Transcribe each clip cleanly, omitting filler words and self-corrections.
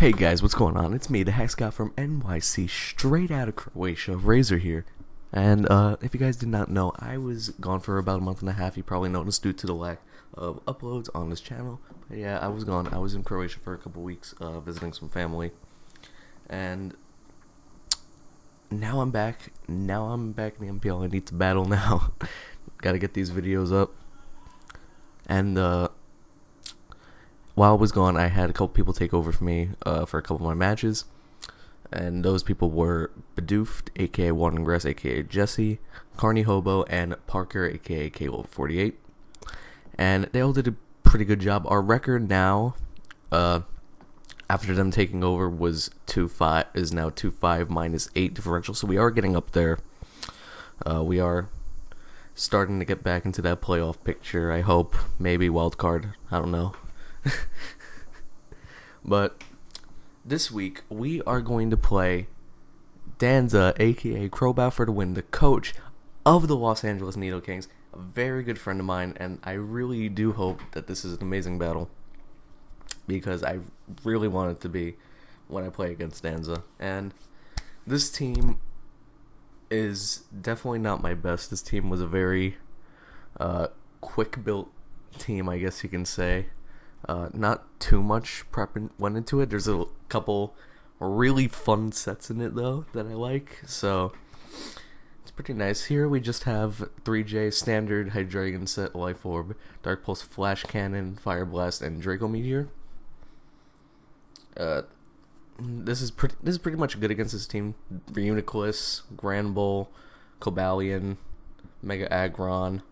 Hey guys, what's going on? It's me, the Hex Guy from NYC, straight out of Croatia, Razor here. And if you guys did not know, I was gone for about a month and a half. You probably noticed due to the lack of uploads on this channel. But yeah, I was gone. I was in Croatia for a couple weeks, visiting some family. And now I'm back. Now I'm back in the NPL. I need to battle now. Gotta get these videos up. And while I was gone, I had a couple people take over for me for a couple of my matches. And those people were Bedoofed, aka Wandering Grass, aka Jesse, Carney Hobo, and Parker, aka K-Level48. And they all did a pretty good job. Our record now, after them taking over, was 2-5, is now 2-5 minus 8 differential. So we are getting up there. We are starting to get back into that playoff picture, I hope. Maybe wildcard, I don't know. But this week we are going to play Danza AKA CrobatFTW, the coach of the Los Angeles Nidokings, a very good friend of mine, and I really do hope that this is an amazing battle because I really want it to be when I play against Danza. And this team is definitely not my best. This team was a very quick built team, I guess you can say. Not too much prep went into it. There's a couple really fun sets in it though that I like, so it's pretty nice. Here we just have 3J standard Hydreigon set, Life Orb, Dark Pulse, Flash Cannon, Fire Blast, and Draco Meteor. This is pretty much good against this team. Reuniclus, Granbull, Cobalion, Mega Aggron,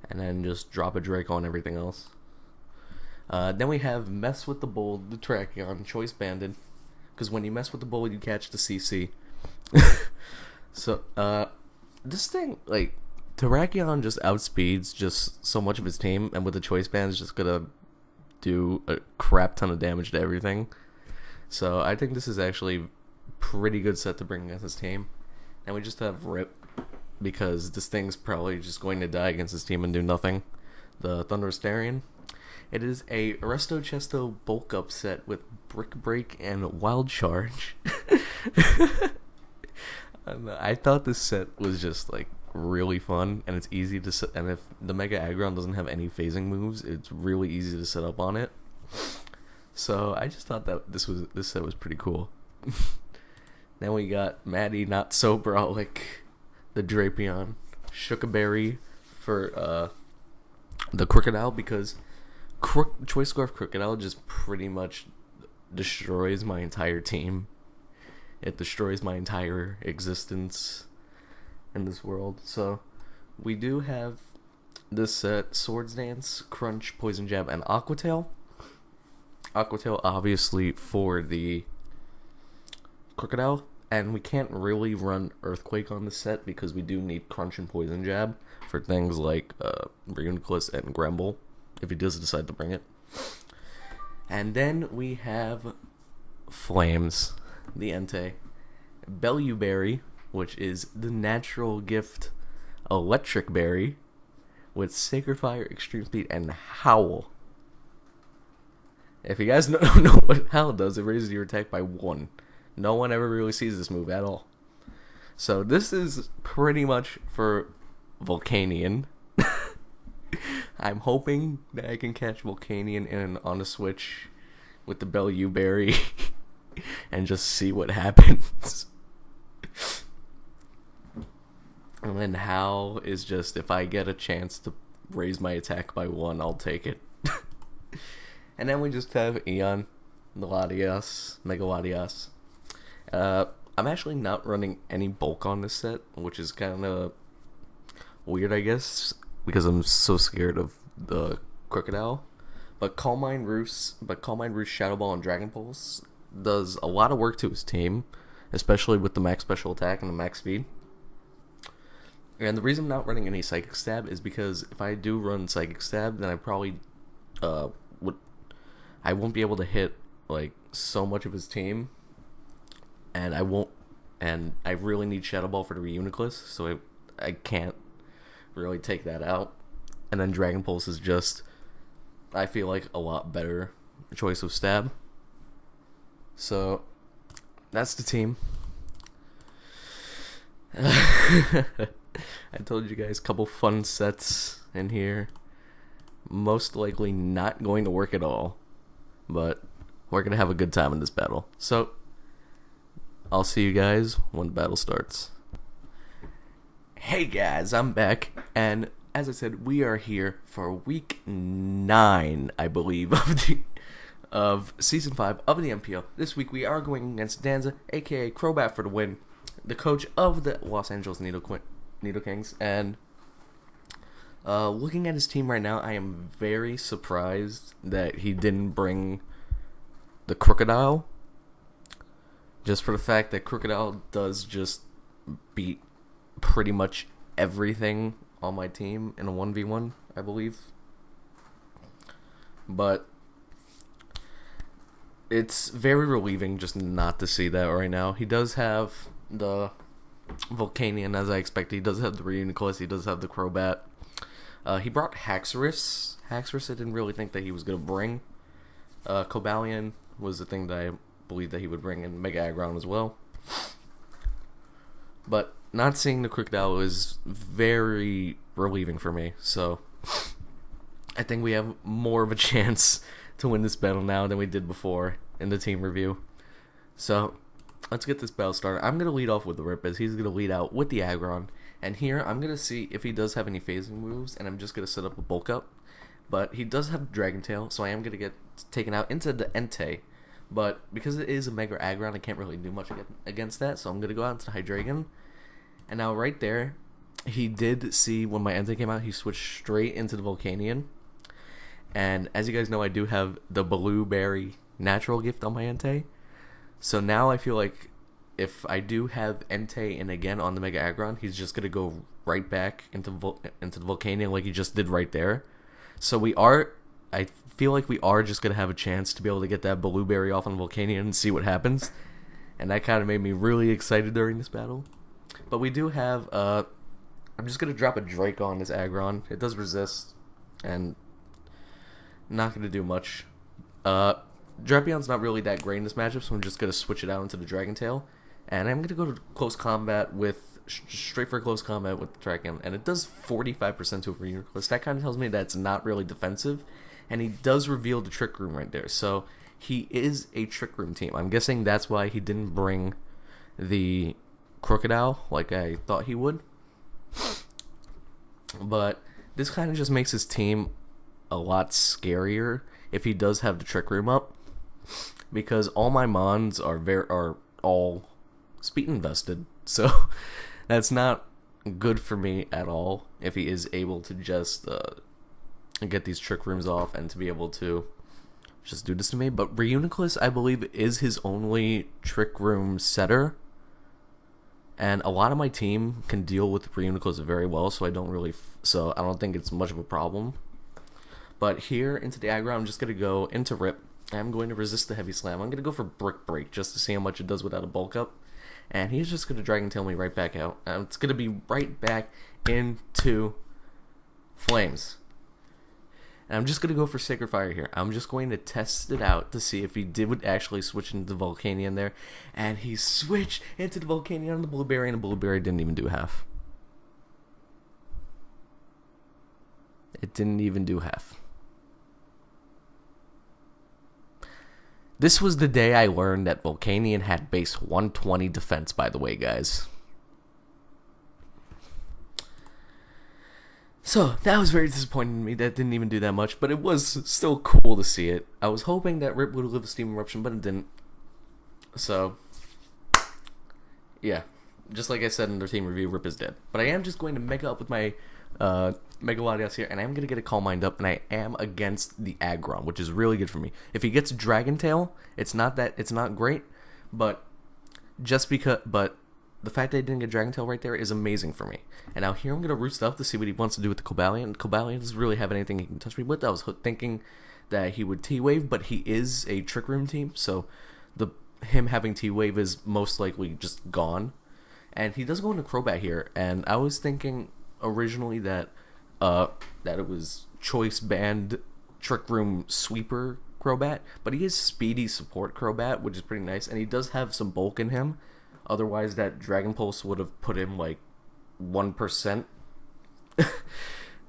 and then just drop a Draco on everything else. Then we have Mess with the Bull, the Terrakion, Choice Banded, because when you mess with the Bull, you catch the CC. So, this thing, like, Terrakion just outspeeds just so much of his team, and with the Choice Band, it's just gonna do a crap ton of damage to everything. So, I think this is actually pretty good set to bring against his team. And we just have Rip, because this thing's probably just going to die against his team and do nothing. The Thunderous Darian. It is a Resto Chesto bulk up set with Brick Break and Wild Charge. I thought this set was just like really fun, and it's easy to set. And if the Mega Aggron doesn't have any phasing moves, it's really easy to set up on it. So I just thought that this set was pretty cool. Then we got Maddie Not So Brolic, the Drapion, Shookaberry for the Crocodile, because Choice Scarf Crocodile just pretty much destroys my entire team. It destroys my entire existence in this world. So we do have this set: Swords Dance, Crunch, Poison Jab, and Aqua Tail. Aqua Tail obviously for the Crocodile, and we can't really run Earthquake on the set because we do need Crunch and Poison Jab for things like Reuniclus and Granbull, if he does decide to bring it. And then we have Flames, the Entei, Belluberry, which is the natural gift Electric Berry, with Sacred Fire, Extreme Speed, and Howl. If you guys don't know what Howl does, it raises your attack by 1. No one ever really sees this move at all. So this is pretty much for Volcanion. I'm hoping that I can catch Volcanion in on a switch with the Belluberry and just see what happens. And then Howl is just, if I get a chance to raise my attack by 1, I'll take it. And then we just have Eon, Latias, Mega Latias. I'm actually not running any bulk on this set, which is kind of weird, I guess, because I'm so scared of the Crocodile. But Calm Mind Roost, Shadow Ball, and Dragon Pulse does a lot of work to his team, especially with the max special attack and the max speed. And the reason I'm not running any Psychic Stab is because if I do run Psychic Stab, then I probably I won't be able to hit like so much of his team, and I really need Shadow Ball for the Reuniclus, so I can't really take that out. And then Dragon Pulse is just, I feel like, a lot better choice of stab. So that's the team. I told you guys a couple fun sets in here. Most likely not going to work at all, but we're gonna have a good time in this battle. So I'll see you guys when the battle starts. Hey guys, I'm back, and as I said, we are here for week 9, I believe, of season 5 of the NPL. This week we are going against Danza AKA CrobatFTW for the win, the coach of the Los Angeles Nidokings, and looking at his team right now, I am very surprised that he didn't bring the Crocodile, just for the fact that Crocodile does just beat pretty much everything on my team in a 1v1, I believe. But it's very relieving just not to see that right now. He does have the Volcanion, as I expected. He does have the Reuniclus. He does have the Crobat. He brought Haxorus. Haxorus I didn't really think that he was going to bring. Cobalion was the thing that I believed that he would bring, in Mega Aggron as well. But not seeing the Crocodile is very relieving for me. So I think we have more of a chance to win this battle now than we did before in the team review. So let's get this battle started. I'm going to lead off with the Rip, as he's going to lead out with the Aggron. And here I'm going to see if he does have any phasing moves, and I'm just going to set up a bulk up. But he does have Dragon Tail, so I am going to get taken out into the Entei. But because it is a Mega Aggron, I can't really do much against that, so I'm going to go out into the Hydreigon. And now right there, he did see when my Entei came out, he switched straight into the Volcanion. And as you guys know, I do have the Blueberry Natural Gift on my Entei. So now I feel like if I do have Entei in again on the Mega Aggron, he's just going to go right back into the Volcanion like he just did right there. So I feel like we are just going to have a chance to be able to get that Blueberry off on Volcanion and see what happens. And that kind of made me really excited during this battle. But we do have, I'm just going to drop a Drake on this Aggron. It does resist, and not going to do much. Drapion's not really that great in this matchup, so I'm just going to switch it out into the Dragon Tail. And I'm going to go to close combat with, straight for close combat with the Dragon. And it does 45% to a Reuniclus. That kind of tells me that it's not really defensive. And he does reveal the Trick Room right there. So he is a Trick Room team. I'm guessing that's why he didn't bring the Crocodile like I thought he would. But this kind of just makes his team a lot scarier if he does have the Trick Room up, because all my mons are all speed invested, so that's not good for me at all if he is able to just get these Trick Rooms off and to be able to just do this to me. But Reuniclus, I believe, is his only Trick Room setter, and a lot of my team can deal with Reuniclus very well, so I don't think it's much of a problem. But here into the Aggron, I'm just going to go into Rip. I'm going to resist the Heavy Slam. I'm going to go for Brick Break just to see how much it does without a bulk up. And he's just going to Dragon Tail me right back out. And it's going to be right back into Flames. And I'm just going to go for Sacred Fire here. I'm just going to test it out to see if he would actually switch into the Volcanion there. And he switched into the Volcanion on the Blueberry, and the Blueberry didn't even do half. It didn't even do half. This was the day I learned that Volcanion had base 120 defense, by the way, guys. So, that was very disappointing to me. That didn't even do that much, but it was still cool to see it. I was hoping that Rip would live a Steam Eruption, but it didn't. So, yeah. Just like I said in the team review, Rip is dead. But I am just going to Mega up with my Mega Latias here, and I'm going to get a Calm Mind up, and I am against the Aggron, which is really good for me. If he gets Dragon Tail, it's not great, but the fact that he didn't get Dragon Tail right there is amazing for me. And now here I'm going to Root Stuff to see what he wants to do with the Cobalion. Cobalion doesn't really have anything he can touch me with. I was thinking that he would T-Wave, but he is a Trick Room team, so him having T-Wave is most likely just gone. And he does go into Crobat here, and I was thinking originally that it was Choice Band Trick Room Sweeper Crobat, but he is speedy support Crobat, which is pretty nice, and he does have some bulk in him. Otherwise, that Dragon Pulse would have put him like 1%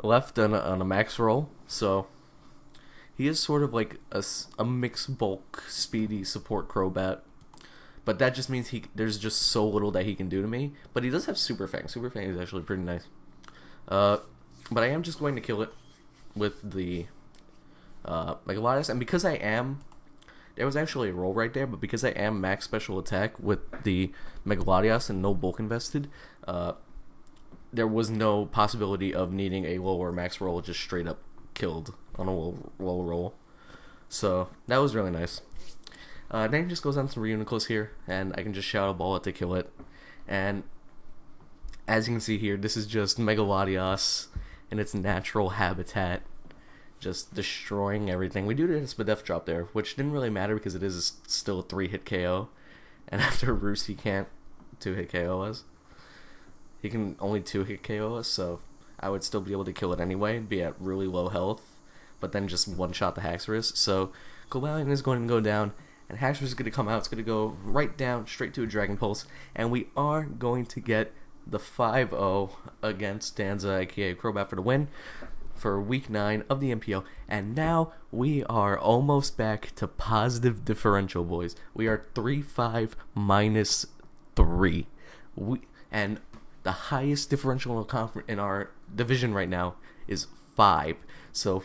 left on a max roll. So he is sort of like a mixed bulk speedy support Crobat. But that just means there's just so little that he can do to me. But he does have Super Fang. Super Fang is actually pretty nice. But I am just going to kill it with the Mega Latias. And because I am... There was actually a roll right there, but because I am max special attack with the Mega Latias and no bulk invested, there was no possibility of needing a lower max roll, just straight up killed on a low roll. So that was really nice. Then he just goes on some Reuniclus here, and I can just shout a ball out to kill it. And as you can see here, this is just Mega Latias in its natural habitat, just destroying everything. We do this with Death Drop there, which didn't really matter because it is still a 3-hit KO. And after Roost, he can't 2-hit KO us. He can only 2-hit KO us, so I would still be able to kill it anyway, be at really low health, but then just one-shot the Haxorus. So Cobalion is going to go down, and Haxorus is going to come out. It's going to go right down, straight to a Dragon Pulse, and we are going to get the 5-0 against Danza AKA Crobat for the win for Week 9 of the NPL. And now we are almost back to positive differential, boys. We are 3-5 minus 3. And the highest differential in our division right now is 5. So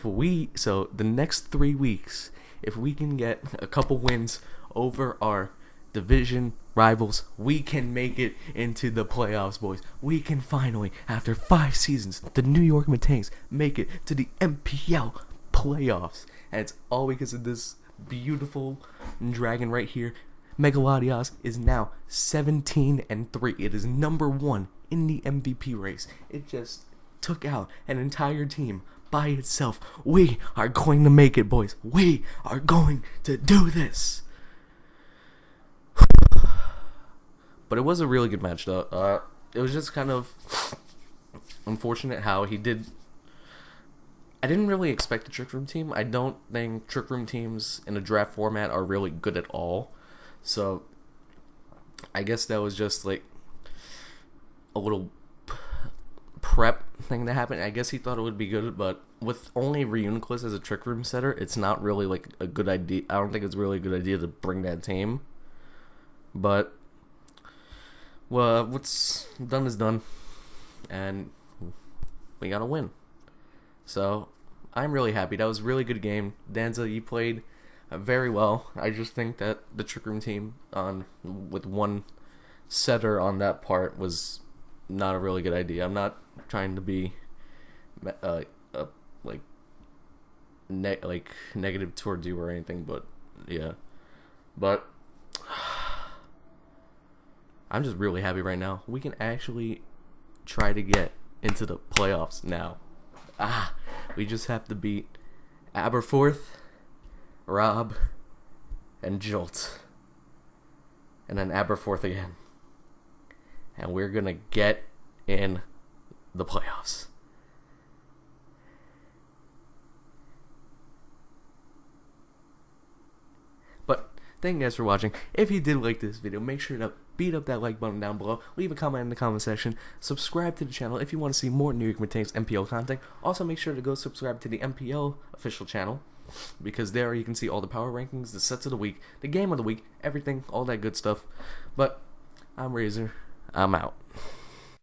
the next 3 weeks, if we can get a couple wins over our division rivals, we can make it into the playoffs, boys. We can finally, after 5 seasons, the New York Metangs make it to the NPL playoffs. And it's all because of this beautiful dragon right here. Mega Latias is now 17-3. It is number 1 in the MVP race. It just took out an entire team by itself. We are going to make it, boys. We are going to do this. But it was a really good match, though. It was just kind of unfortunate how he did. I didn't really expect a Trick Room team. I don't think Trick Room teams in a draft format are really good at all. So I guess that was just like a little prep thing that happened. I guess he thought it would be good, but with only Reuniclus as a Trick Room setter, it's not really like a good idea. I don't think it's really a good idea to bring that team. But well, what's done is done, and we got to win. So I'm really happy. That was a really good game. Danza, you played very well. I just think that the Trick Room team with one setter on that part was not a really good idea. I'm not trying to be negative towards you or anything, but yeah. But I'm just really happy right now. We can actually try to get into the playoffs now. We just have to beat Aberforth, Rob, and Jolt. And then Aberforth again. And we're going to get in the playoffs. But thank you guys for watching. If you did like this video, make sure to beat up that like button down below. Leave a comment in the comment section. Subscribe to the channel if you want to see more New York Metangs NPL content. Also, make sure to go subscribe to the NPL official channel, because there you can see all the power rankings, the sets of the week, the game of the week, everything, all that good stuff. But I'm Razor. I'm out.